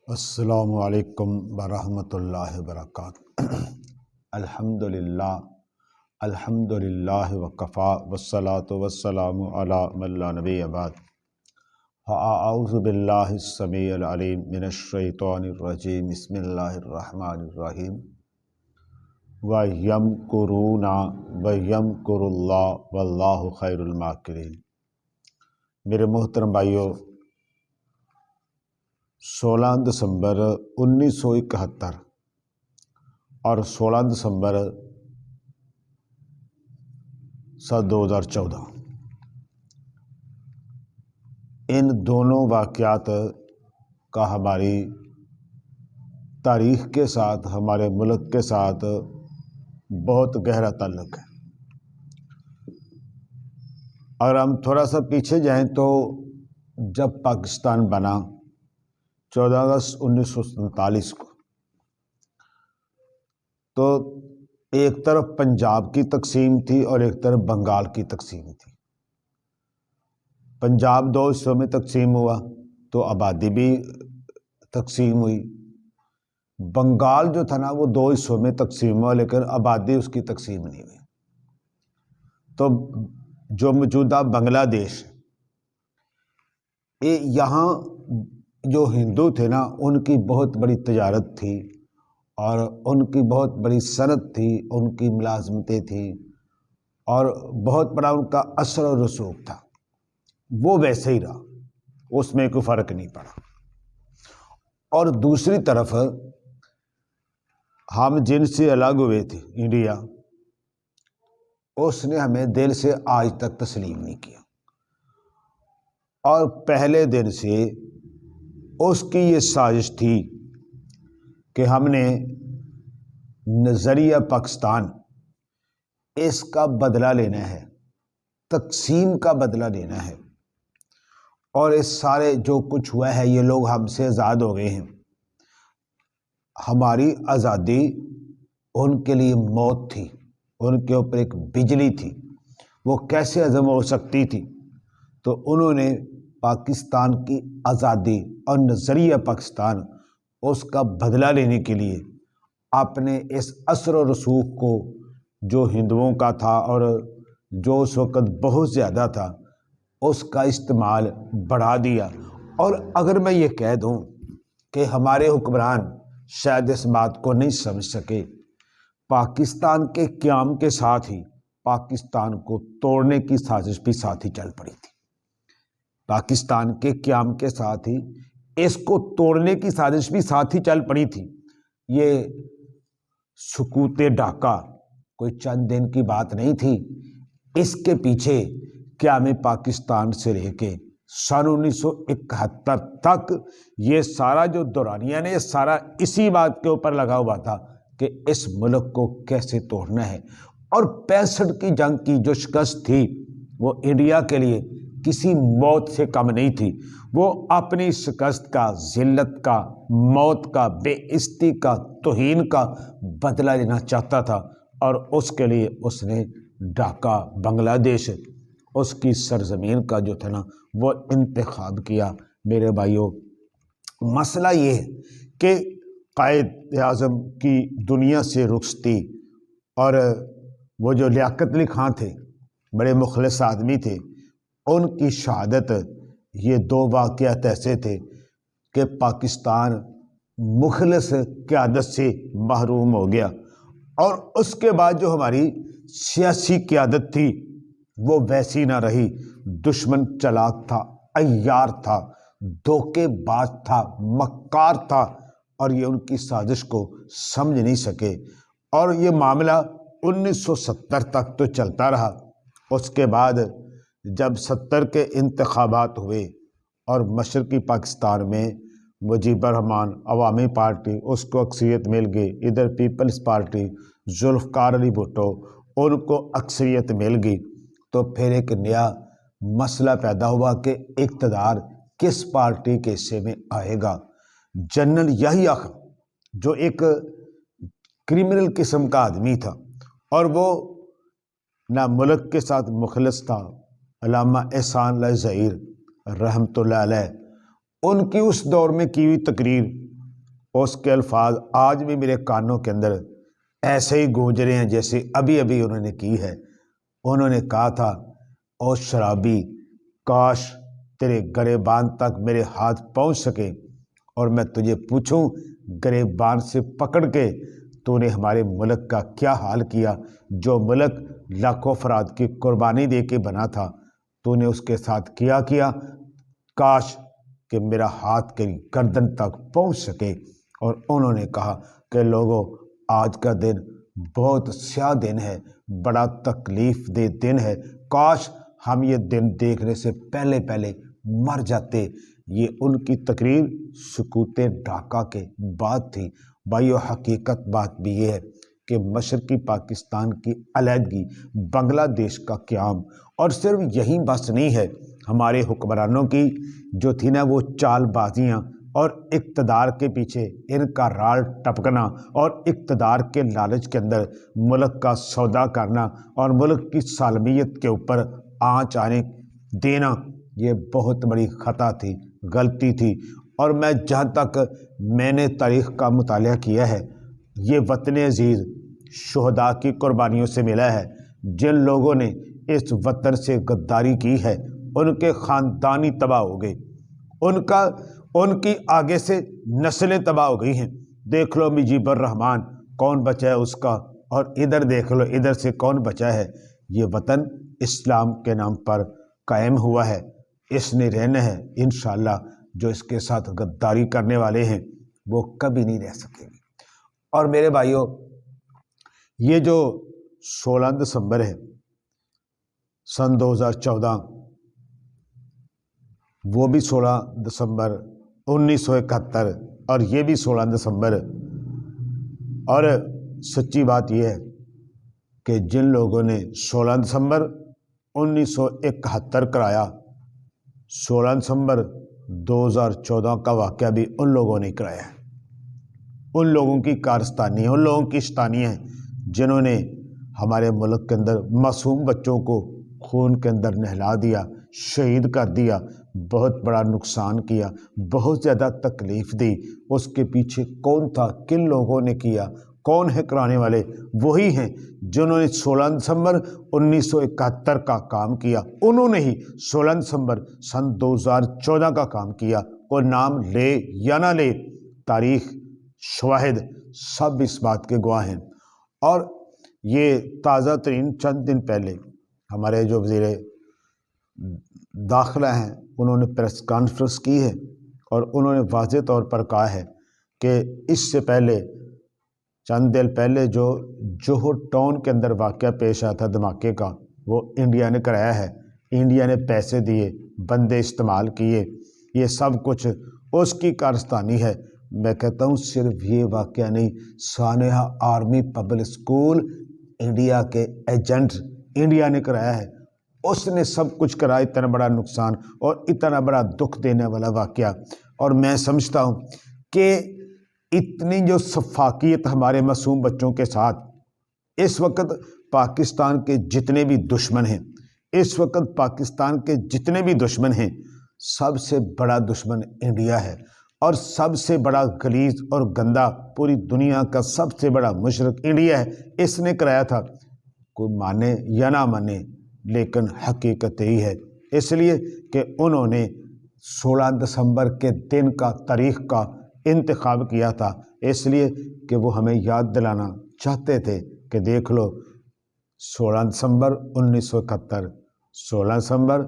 السلام علیکم ورحمۃ اللہ وبرکاتہ۔ الحمد للہ وکفا والصلاة والسلام علی من لا نبی بعد۔ اعوذ باللہ السمیع العلیم من الشیطان الرجیم، بسم اللہ الرحمن الرحیم۔ وَيَمْكُرُونَ وَيَمْكُرُ اللَّهُ وَاللَّهُ خَيْرُ الْمَاكِرِينَ۔ میرے محترم بھائیو، 16 دسمبر 1971 اور 16 دسمبر 2014 ان دونوں واقعات کا ہماری تاریخ کے ساتھ، ہمارے ملک کے ساتھ بہت گہرا تعلق ہے۔ اگر ہم تھوڑا سا پیچھے جائیں تو جب پاکستان بنا 14 اگست 1947 کو، تو ایک طرف پنجاب کی تقسیم تھی اور ایک طرف بنگال کی تقسیم تھی۔ پنجاب 2 حصوں میں تقسیم ہوا تو آبادی بھی تقسیم ہوئی۔ بنگال جو تھا نا وہ 2 حصوں میں تقسیم ہوا لیکن آبادی اس کی تقسیم نہیں ہوئی۔ تو جو موجودہ بنگلہ دیش یہاں جو ہندو تھے نا، ان کی بہت بڑی تجارت تھی اور ان کی بہت بڑی صنعت تھی، ان کی ملازمتیں تھیں اور بہت بڑا ان کا اثر و رسوخ تھا۔ وہ ویسے ہی رہا، اس میں کوئی فرق نہیں پڑا۔ اور دوسری طرف ہم جن سے الگ ہوئے تھے، انڈیا، اس نے ہمیں دل سے آج تک تسلیم نہیں کیا، اور پہلے دن سے اس کی یہ سازش تھی کہ ہم نے نظریہ پاکستان اس کا بدلہ لینا ہے، تقسیم کا بدلہ لینا ہے، اور اس سارے جو کچھ ہوا ہے یہ لوگ ہم سے آزاد ہو گئے ہیں۔ ہماری آزادی ان کے لیے موت تھی، ان کے اوپر ایک بجلی تھی، وہ کیسے ہضم ہو سکتی تھی؟ تو انہوں نے پاکستان کی آزادی اور نظریہ پاکستان اس کا بدلہ لینے کے لیے اپنے اس اثر و رسوخ کو جو ہندوؤں کا تھا اور جو اس وقت بہت زیادہ تھا، اس کا استعمال بڑھا دیا۔ اور اگر میں یہ کہہ دوں کہ ہمارے حکمران شاید اس بات کو نہیں سمجھ سکے، پاکستان کے قیام کے ساتھ ہی پاکستان کو توڑنے کی سازش بھی ساتھ ہی چل پڑی تھی۔ پاکستان کے قیام کے ساتھ ہی اس کو توڑنے کی سازش بھی ساتھ ہی چل پڑی تھی۔ یہ سکوت ڈھاکہ کوئی چند دن کی بات نہیں تھی، اس کے پیچھے قیام پاکستان سے لے کے سن 1971 تک یہ سارا جو دورانیہ نے، یہ سارا اسی بات کے اوپر لگا ہوا تھا کہ اس ملک کو کیسے توڑنا ہے۔ اور 65 کی جنگ کی جو شکست تھی وہ انڈیا کے لیے کسی موت سے کم نہیں تھی۔ وہ اپنی شکست کا، ذلت کا، موت کا، بے عزتی کا، توہین کا بدلہ لینا چاہتا تھا، اور اس کے لیے اس نے ڈھاکہ، بنگلہ دیش، اس کی سرزمین کا جو تھا نا وہ انتخاب کیا۔ میرے بھائیوں، مسئلہ یہ ہے کہ قائد اعظم کی دنیا سے رخصتی اور وہ جو لیاقت علی خان تھے، بڑے مخلص آدمی تھے، ان کی شہادت، یہ 2 واقعات ایسے تھے کہ پاکستان مخلص قیادت سے محروم ہو گیا۔ اور اس کے بعد جو ہماری سیاسی قیادت تھی وہ ویسی نہ رہی۔ دشمن چلاک تھا، عیار تھا، دھوکے باز تھا، مکار تھا، اور یہ ان کی سازش کو سمجھ نہیں سکے۔ اور یہ معاملہ 1970 تک تو چلتا رہا۔ اس کے بعد جب 70 کے انتخابات ہوئے اور مشرقی پاکستان میں مجیب الرحمان عوامی پارٹی، اس کو اکثریت مل گئی، ادھر پیپلز پارٹی، ذوالفقار علی بھٹو، ان کو اکثریت مل گئی، تو پھر ایک نیا مسئلہ پیدا ہوا کہ اقتدار کس پارٹی کے حصے میں آئے گا۔ جنرل یحییٰ خان جو ایک کرمنل قسم کا آدمی تھا اور وہ نہ ملک کے ساتھ مخلص تھا، علامہ احسان اللہ ظہیر رحمۃ اللہ علیہ، ان کی اس دور میں کی ہوئی تقریر اس کے الفاظ آج بھی میرے کانوں کے اندر ایسے ہی گونج رہے ہیں جیسے ابھی ابھی انہوں نے کی ہے۔ انہوں نے کہا تھا، او شرابی، کاش تیرے گریبان تک میرے ہاتھ پہنچ سکے اور میں تجھے پوچھوں گریبان سے پکڑ کے تو نے ہمارے ملک کا کیا حال کیا، جو ملک لاکھوں افراد کی قربانی دے کے بنا تھا، تو نے اس کے ساتھ کیا کاش کہ میرا ہاتھ کے گردن تک پہنچ سکے۔ اور انہوں نے کہا کہ لوگوں، آج کا دن بہت سیاہ دن ہے، بڑا تکلیف دہ دن ہے، کاش ہم یہ دن دیکھنے سے پہلے مر جاتے۔ یہ ان کی تقریر سکوت ڈھاکہ کے بعد تھی۔ بھائیو، حقیقت بات بھی یہ ہے کہ مشرقی پاکستان کی علیحدگی، بنگلہ دیش کا قیام، اور صرف یہی بس نہیں ہے، ہمارے حکمرانوں کی جو تھی نا وہ چال بازیاں اور اقتدار کے پیچھے ان کا رال ٹپکنا اور اقتدار کے لالچ کے اندر ملک کا سودا کرنا اور ملک کی سالمیت کے اوپر آنچ آنے دینا، یہ بہت بڑی خطا تھی، غلطی تھی۔ اور میں جہاں تک میں نے تاریخ کا مطالعہ کیا ہے، یہ وطن عزیز شہداء کی قربانیوں سے ملا ہے۔ جن لوگوں نے اس وطن سے غداری کی ہے ان کے خاندانی تباہ ہو گئے، ان کی آگے سے نسلیں تباہ ہو گئی ہیں۔ دیکھ لو مجیب الرحمن کون بچا ہے اس کا، اور ادھر دیکھ لو ادھر سے کون بچا ہے۔ یہ وطن اسلام کے نام پر قائم ہوا ہے، اس نے رہنا ہے انشاءاللہ۔ جو اس کے ساتھ غداری کرنے والے ہیں وہ کبھی نہیں رہ سکیں گے۔ اور میرے بھائیوں، یہ جو 16 دسمبر ہے سن 2014، وہ بھی 16 دسمبر 1971 اور یہ بھی 16 دسمبر، اور سچی بات یہ ہے کہ جن لوگوں نے 16 دسمبر 1971 کرایا، 16 دسمبر 2014 کا واقعہ بھی ان لوگوں نے کرایا ہے۔ ان لوگوں کی کارستانی ہے، ان لوگوں کی شیطانی ہے جنہوں نے ہمارے ملک کے اندر معصوم بچوں کو خون کے اندر نہلا دیا، شہید کر دیا، بہت بڑا نقصان کیا، بہت زیادہ تکلیف دی۔ اس کے پیچھے کون تھا، کن لوگوں نے کیا، کون ہے کرانے والے؟ وہی ہیں جنہوں نے 16 دسمبر 1971 کا کام کیا، انہوں نے ہی 16 دسمبر سن 2014 کا کام کیا۔ کوئی نام لے یا نہ لے، تاریخ، شواہد سب اس بات کے گواہ ہیں۔ اور یہ تازہ ترین چند دن پہلے ہمارے جو وزیر داخلہ ہیں انہوں نے پریس کانفرنس کی ہے اور انہوں نے واضح طور پر کہا ہے کہ اس سے پہلے چند دن پہلے جو جوہر ٹاؤن کے اندر واقعہ پیش آیا تھا دھماکے کا، وہ انڈیا نے کرایا ہے، انڈیا نے پیسے دیے، بندے استعمال کیے، یہ سب کچھ اس کی کارستانی ہے۔ میں کہتا ہوں صرف یہ واقعہ نہیں، سانحہ آرمی پبلک اسکول انڈیا کے ایجنٹ انڈیا نے کرایا ہے، اس نے سب کچھ کرایا، اتنا بڑا نقصان اور اتنا بڑا دکھ دینے والا واقعہ۔ اور میں سمجھتا ہوں کہ اتنی جو سفاکیت ہمارے معصوم بچوں کے ساتھ، اس وقت پاکستان کے جتنے بھی دشمن ہیں، اس وقت پاکستان کے جتنے بھی دشمن ہیں، سب سے بڑا دشمن انڈیا ہے، اور سب سے بڑا غلیظ اور گندا پوری دنیا کا سب سے بڑا مشرک انڈیا ہے۔ اس نے کرایا تھا، کوئی مانے یا نہ مانے لیکن حقیقت یہی ہے، اس لیے کہ انہوں نے 16 دسمبر کے دن کا، تاریخ کا انتخاب کیا تھا، اس لیے کہ وہ ہمیں یاد دلانا چاہتے تھے کہ دیکھ لو 16 دسمبر 1971، 16 دسمبر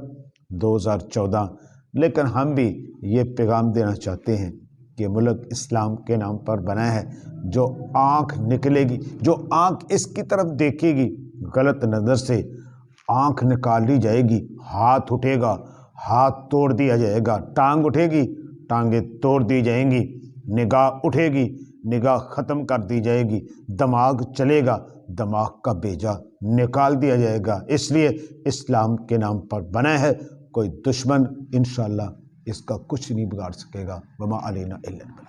2014۔ لیکن ہم بھی یہ پیغام دینا چاہتے ہیں کہ ملک اسلام کے نام پر بنا ہے، جو آنکھ نکلے گی، جو آنکھ اس کی طرف دیکھے گی غلط نظر سے، آنکھ نکال لی جائے گی، ہاتھ اٹھے گا، ہاتھ توڑ دیا جائے گا، ٹانگ اٹھے گی، ٹانگیں توڑ دی جائیں گی، نگاہ اٹھے گی، نگاہ ختم کر دی جائے گی، دماغ چلے گا، دماغ کا بیجا نکال دیا جائے گا۔ اس لیے اسلام کے نام پر بنا ہے، کوئی دشمن انشاءاللہ اس کا کچھ نہیں بگاڑ سکے گا۔ وما علینا الا البلاغ۔